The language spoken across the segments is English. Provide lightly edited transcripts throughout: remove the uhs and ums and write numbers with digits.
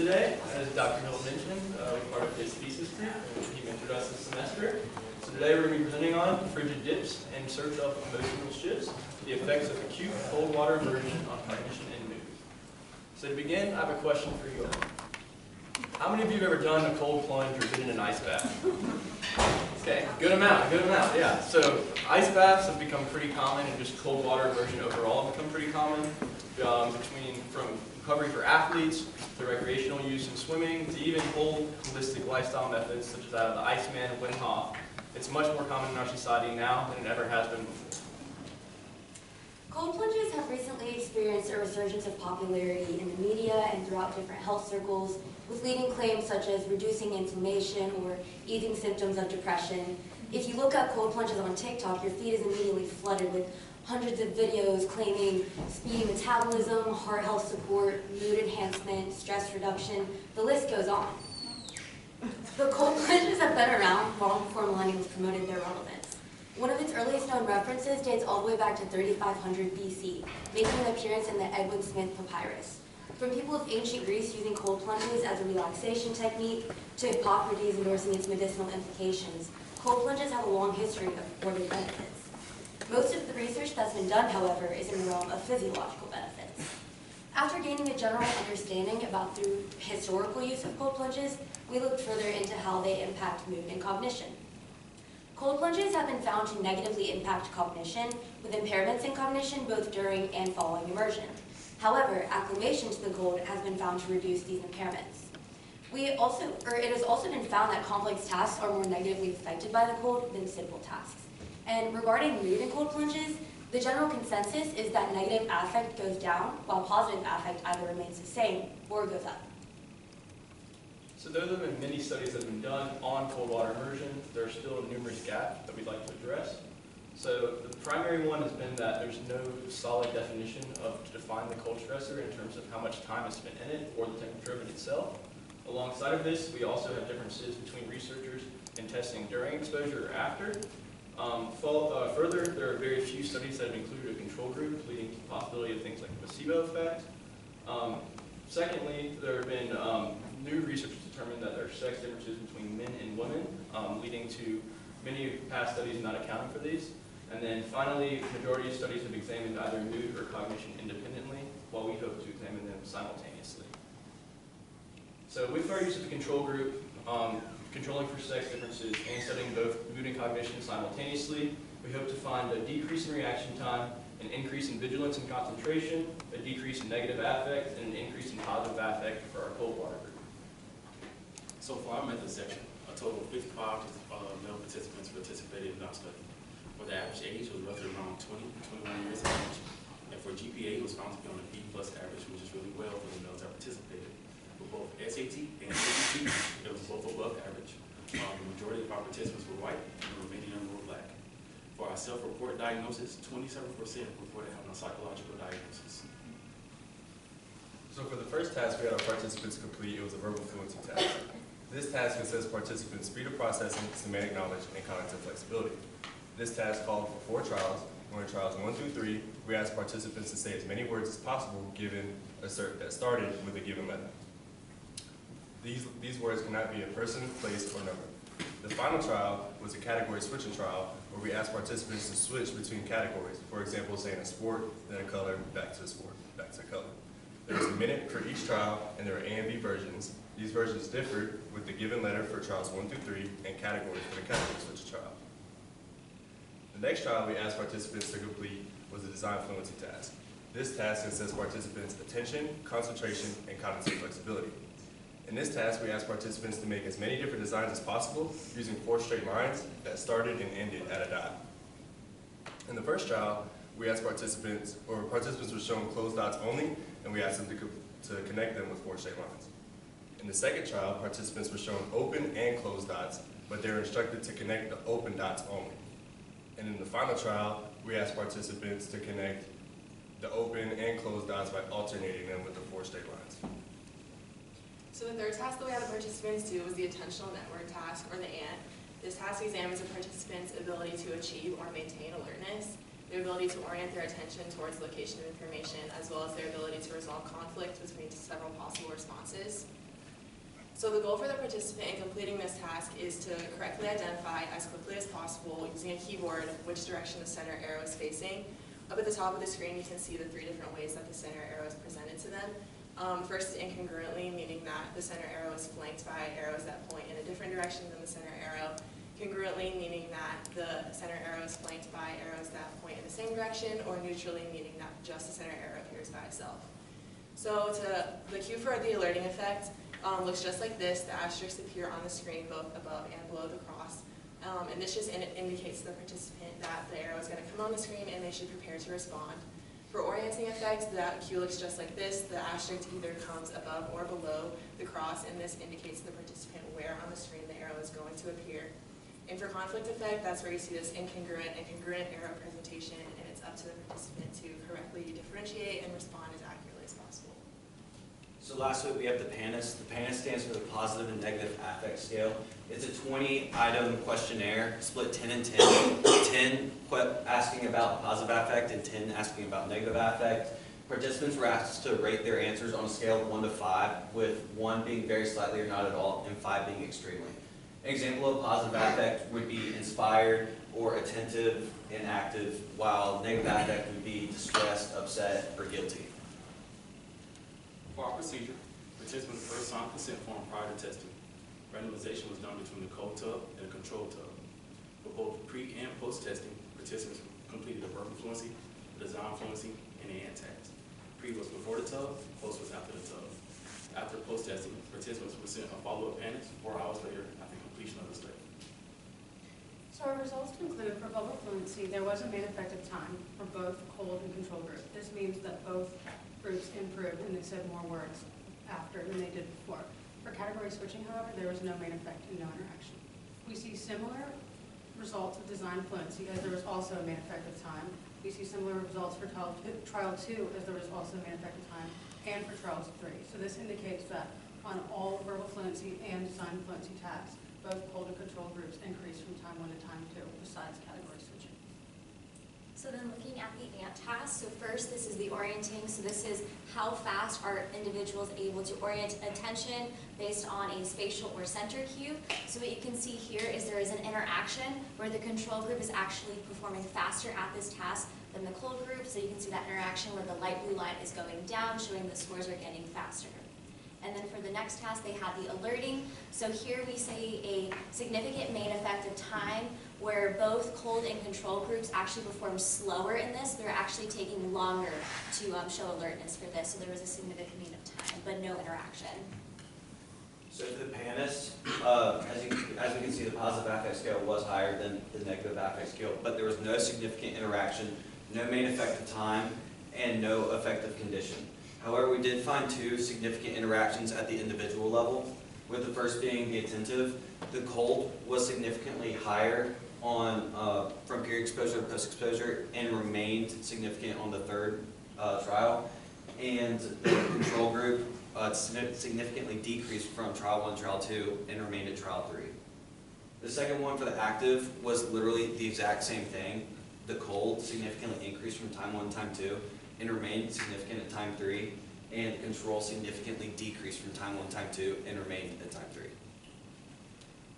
today, as Dr. Hilton mentioned, we're part of his thesis group, and he mentored us this semester. So today we're going to be presenting on frigid dips and search of emotional shifts, the effects of acute cold water immersion on cognition and mood. So to begin, I have a question for you all. How many of you have ever done a cold plunge or been in an ice bath? Okay, good amount, yeah. So ice baths have become pretty common, and just cold water immersion overall have become pretty common, from recovery for athletes, to recreational use in swimming, to even whole holistic lifestyle methods such as that of the Iceman and Wim Hof. It's much more common in our society now than it ever has been before. Cold plunges have recently experienced a resurgence of popularity in the media and throughout different health circles, with leading claims such as reducing inflammation or easing symptoms of depression. If you look up cold plunges on TikTok, your feed is immediately flooded with hundreds of videos claiming speedy metabolism, heart health support, mood enhancement, stress reduction. The list goes on. The cold plunges have been around long before millennials promoted their relevance. One of its earliest known references dates all the way back to 3500 BC, making an appearance in the Edwin Smith Papyrus. From people of ancient Greece using cold plunges as a relaxation technique, to Hippocrates endorsing its medicinal implications, cold plunges have a long history of reported benefits. Most of the research that's been done, however, is in the realm of physiological benefits. After gaining a general understanding about the historical use of cold plunges, we looked further into how they impact mood and cognition. Cold plunges have been found to negatively impact cognition, with impairments in cognition both during and following immersion. However, acclimation to the cold has been found to reduce these impairments. It has also been found that complex tasks are more negatively affected by the cold than simple tasks. And regarding mood in cold plunges, the general consensus is that negative affect goes down, while positive affect either remains the same or goes up. So though there have been many studies that have been done on cold water immersion, there are still numerous gaps that we'd like to address. So the primary one has been that there's no solid definition to define the cold stressor in terms of how much time is spent in it or the temperature of it itself. Alongside of this, we also have differences between researchers in testing during exposure or after. Further, there are very few studies that have included a control group, leading to the possibility of things like a placebo effect. Secondly, there have been new research determined that there are sex differences between men and women, leading to many past studies not accounting for these. And then finally, the majority of studies have examined either mood or cognition independently, while we hope to examine them simultaneously. So with our use of the control group, controlling for sex differences and studying both mood and cognition simultaneously, we hope to find a decrease in reaction time, an increase in vigilance and concentration, a decrease in negative affect, and an increase in positive affect for our cold water group. So for our method section, a total of 55 male participants participated in our study, where the average age was roughly around 20 to 21 years of age, and for GPA it was found to be on a B+ average, which is really well for the males that participated. For both SAT and ACT, it was both above average. The majority of our participants were white, and the remaining number were black. For our self-report diagnosis, 27% reported having a psychological diagnosis. So for the first task we had our participants complete, it was a verbal fluency task. This task assessed participants' speed of processing, semantic knowledge, and cognitive flexibility. This task called for 4 trials. On trials 1 through 3, we asked participants to say as many words as possible given a cert that started with a given letter. These words cannot be a person, place, or number. The final trial was a category switching trial where we asked participants to switch between categories. For example, saying a sport, then a color, back to a sport, back to a color. There was a minute for each trial, and there were A and B versions. These versions differed with the given letter for trials 1 through 3 and categories for the category switch trial. The next trial we asked participants to complete was a design fluency task. This task assessed participants' attention, concentration, and cognitive flexibility. In this task, we asked participants to make as many different designs as possible using 4 straight lines that started and ended at a dot. In the first trial, we asked participants were shown closed dots only, and we asked them to connect them with 4 straight lines. In the second trial, participants were shown open and closed dots, but they were instructed to connect the open dots only. And in the final trial, we asked participants to connect the open and closed dots by alternating them with the 4 straight lines. So the third task that we had the participants do was the attentional network task, or the ANT. This task examines a participant's ability to achieve or maintain alertness, their ability to orient their attention towards location of information, as well as their ability to resolve conflict between several possible responses. So the goal for the participant in completing this task is to correctly identify as quickly as possible using a keyboard which direction the center arrow is facing. Up at the top of the screen you can see the 3 different ways that the center arrow is presented to them. First, incongruently, meaning that the center arrow is flanked by arrows that point in a different direction than the center arrow. Congruently, meaning that the center arrow is flanked by arrows that point in the same direction, or neutrally, meaning that just the center arrow appears by itself. So the cue for the alerting effect looks just like this. The asterisks appear on the screen both above and below the cross. And this just indicates to the participant that the arrow is going to come on the screen and they should prepare to respond. For orienting effect, that cue looks just like this. The asterisk either comes above or below the cross, and this indicates to the participant where on the screen the arrow is going to appear. And for conflict effect, that's where you see this incongruent and congruent arrow presentation, and it's up to the participant to correctly differentiate and respond as accurately as possible. So lastly, we have the PANAS. The PANAS stands for the Positive and Negative Affect Scale. It's a 20-item questionnaire, split 10 and 10. 10 asking about positive affect and 10 asking about negative affect. Participants were asked to rate their answers on a scale of 1 to 5, with 1 being very slightly or not at all, and 5 being extremely. An example of positive affect would be inspired or attentive and active, while negative affect would be distressed, upset, or guilty. For our procedure, participants first signed consent form prior to testing. Randomization was done between the cold tub and the control tub. For both pre and post testing, participants completed a verbal fluency, a design fluency, and an ant task. Pre was before the tub, post was after the tub. After post testing, participants were sent a follow-up PANAS 4 hours later after completion of the study. So our results conclude for verbal fluency, there was a main effective time for both cold and control group. This means that both groups improved and they said more words after than they did before. For category switching, however, there was no main effect and no interaction. We see similar results of design fluency as there was also a main effective time. We see similar results for trial 2 as there was also a main effective time, and for trials 3. So this indicates that on all verbal fluency and design fluency tasks, both cold and control groups increased from time 1 to time 2, besides category switching. So then looking at the ANT task, so first this is the orienting, so this is how fast are individuals able to orient attention based on a spatial or center cue. So what you can see here is there is an interaction where the control group is actually performing faster at this task than the cold group, so you can see that interaction where the light blue line is going down, showing the scores are getting faster. And then for the next task, they had the alerting. So here we see a significant main effective time where both cold and control groups actually performed slower in this. They're actually taking longer to show alertness for this. So there was a significant amount of time, but no interaction. So for the PANAS, as we can see, the positive affect scale was higher than the negative affect scale, but there was no significant interaction, no main effective time, and no effective condition. However, we did find 2 significant interactions at the individual level, with the first being the attentive. The cold was significantly higher on from period exposure to post-exposure and remained significant on the 3rd trial. And the control group significantly decreased from trial 1 to trial 2 and remained at trial 3. The second one for the active was literally the exact same thing. The cold significantly increased from time 1 to time 2 and remained significant at time 3, and the control significantly decreased from time 1 to time 2 and remained at time 3.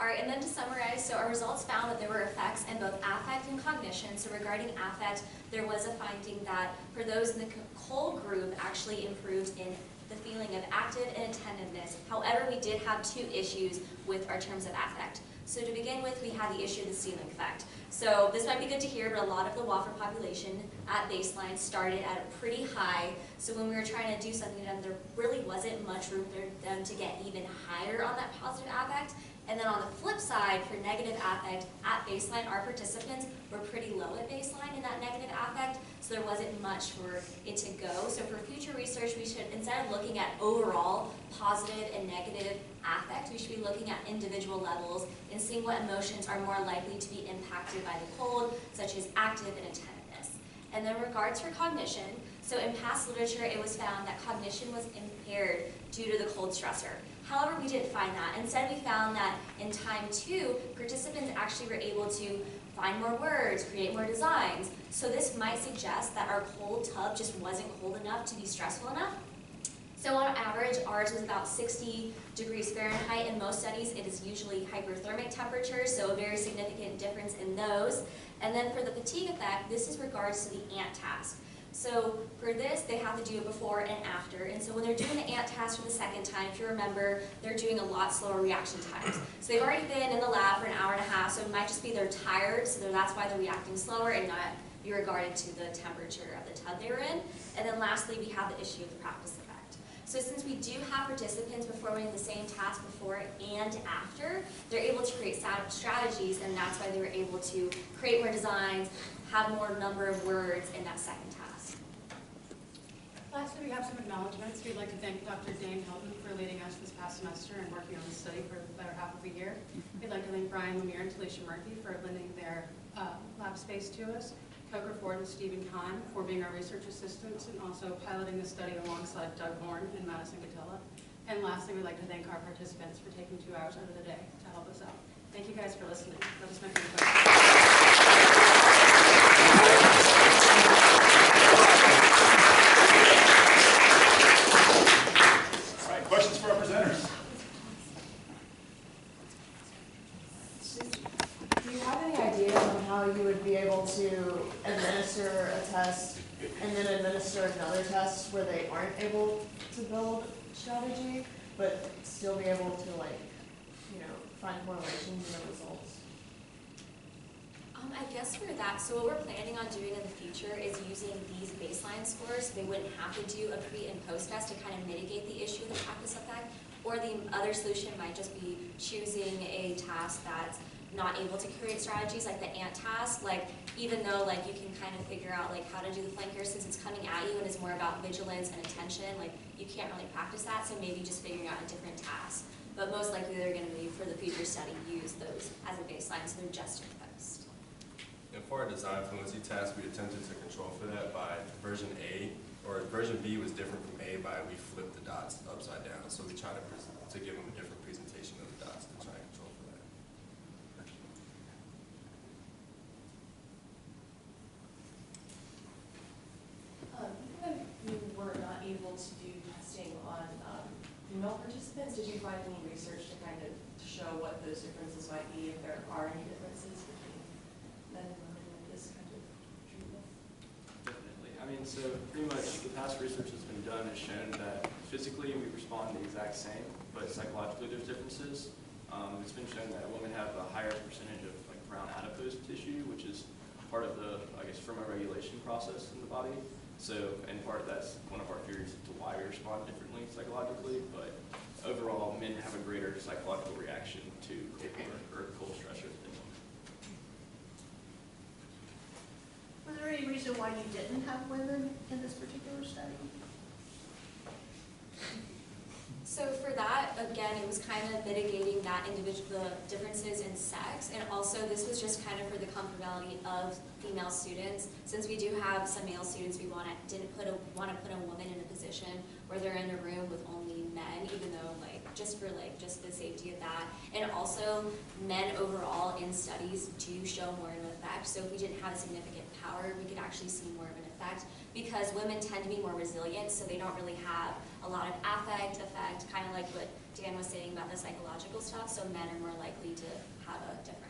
All right, and then to summarize, so our results found that there were effects in both affect and cognition. So regarding affect, there was a finding that for those in the cold group actually improved in the feeling of active and attentiveness. However, we did have 2 issues with our terms of affect. So to begin with, we had the issue of the ceiling effect. So this might be good to hear, but a lot of the Wofford population at baseline started at a pretty high. So when we were trying to do something to them, there really wasn't much room for them to get even higher on that positive affect. And then on the flip side, for negative affect, at baseline, our participants were pretty low at baseline in that negative affect, so there wasn't much for it to go. So for future research, we should, instead of looking at overall positive and negative affect, we should be looking at individual levels and seeing what emotions are more likely to be impacted by the cold, such as active and attentiveness. And then in regards for cognition, so in past literature, it was found that cognition was impaired due to the cold stressor. However, we didn't find that. Instead, we found that in time 2, participants actually were able to find more words, create more designs. So this might suggest that our cold tub just wasn't cold enough to be stressful enough. So on average, ours was about 60 degrees Fahrenheit. In most studies, it is usually hyperthermic temperatures, so a very significant difference in those. And then for the fatigue effect, this is regards to the ant task. So for this, they have to do it before and after. And so when they're doing the ant task for the second time, if you remember, they're doing a lot slower reaction times. So they've already been in the lab for an hour and a half, so it might just be they're tired, so that's why they're reacting slower and not be regarded to the temperature of the tub they were in. And then lastly, we have the issue of the practice effect. So since we do have participants performing the same task before and after, they're able to create strategies, and that's why they were able to create more designs, have more number of words in that second task. Lastly, we have some acknowledgements. We'd like to thank Dr. Dane Hilton for leading us this past semester and working on the study for the better half of the year. We'd like to thank Brian Lemire and Talisha Murphy for lending their lab space to us, Coker Ford and Stephen Kahn for being our research assistants and also piloting the study alongside Doug Horn and Madison Gatella. And lastly, we'd like to thank our participants for taking 2 hours out of the day to help us out. Thank you guys for listening. Let us know if you have questions. Questions for our presenters? Do you have any idea on how you would be able to administer a test and then administer another test where they aren't able to build strategy, but still be able to, like, you know, find correlations in the results? I guess for that, so what we're planning on doing in the future is using these baseline scores. They wouldn't have to do a pre and post test to kind of mitigate the issue of the practice effect. Or the other solution might just be choosing a task that's not able to create strategies, like the ant task. Like, even though like you can kind of figure out like how to do the flanker, since it's coming at you and it's more about vigilance and attention, like you can't really practice that. So maybe just figuring out a different task. But most likely they're going to be, for the future study, use those as a baseline, so they're just in post. And for our design fluency task, we attempted to control for that by version A, or version B was different from A by we flipped the dots upside down. So we tried to give them a different presentation of the dots to try and control for that. Even when you were not able to do testing on female participants, did you find any research to kind of show what those differences might be, if there are any differences between men and women with this kind of treatment? Definitely. I mean, so pretty much the past research that's been done has shown that physically we respond the exact same, but psychologically there's differences. It's been shown that women have a higher percentage of like brown adipose tissue, which is part of the, I guess, thermoregulation process in the body. So, and part of that's one of our theories to why we respond differently psychologically, but overall men have a greater psychological reaction to cold stressors than women. Was there any reason why you didn't have women in this particular study? So for that, again, it was kind of mitigating that the differences in sex, and also this was just kind of for the comfortability of female students. Since we do have some male students, we didn't put a woman in a position where they're in a room with only men, even though just the safety of that. And also, men overall in studies do show more of an effect. So if we didn't have a significant power, we could actually see more of an effect, because women tend to be more resilient, so they don't really have a lot of affect effect, kind of like what Dan was saying about the psychological stuff. So men are more likely to have a different